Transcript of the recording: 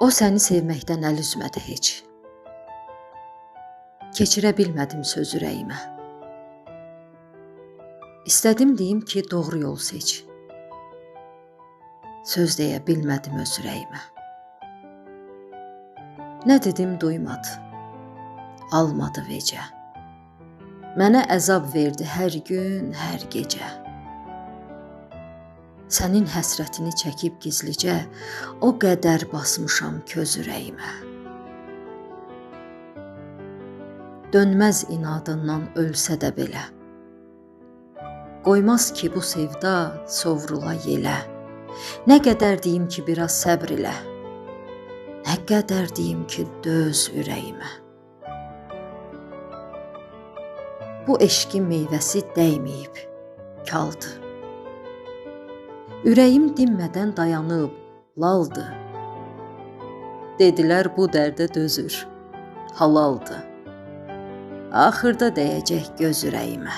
O səni sevməkdən əl üzmədi heç. Keçirə bilmədim söz ürəyimə. İstədim deyim ki, doğru yol seç. Söz deyə bilmədim öz ürəyimə. Nə dedim duymadı, almadı vecə. Mənə əzab verdi hər gün, hər gecə. Sənin həsrətini çəkib gizlicə, o qədər basmışam köz ürəyimə. Dönməz inadından ölsə də belə. Qoymaz ki, bu sevda sovrula yelə. Nə qədər deyim ki, biraz səbr ilə. Nə qədər deyim ki, döz ürəyimə. Bu eşqin meyvəsi dəyməyib, kaldı. Ürəyim dinmədən dayanıb, laldı. Dedilər bu dərdə dözür, halaldı. Axırda dəyəcək göz ürəyimə.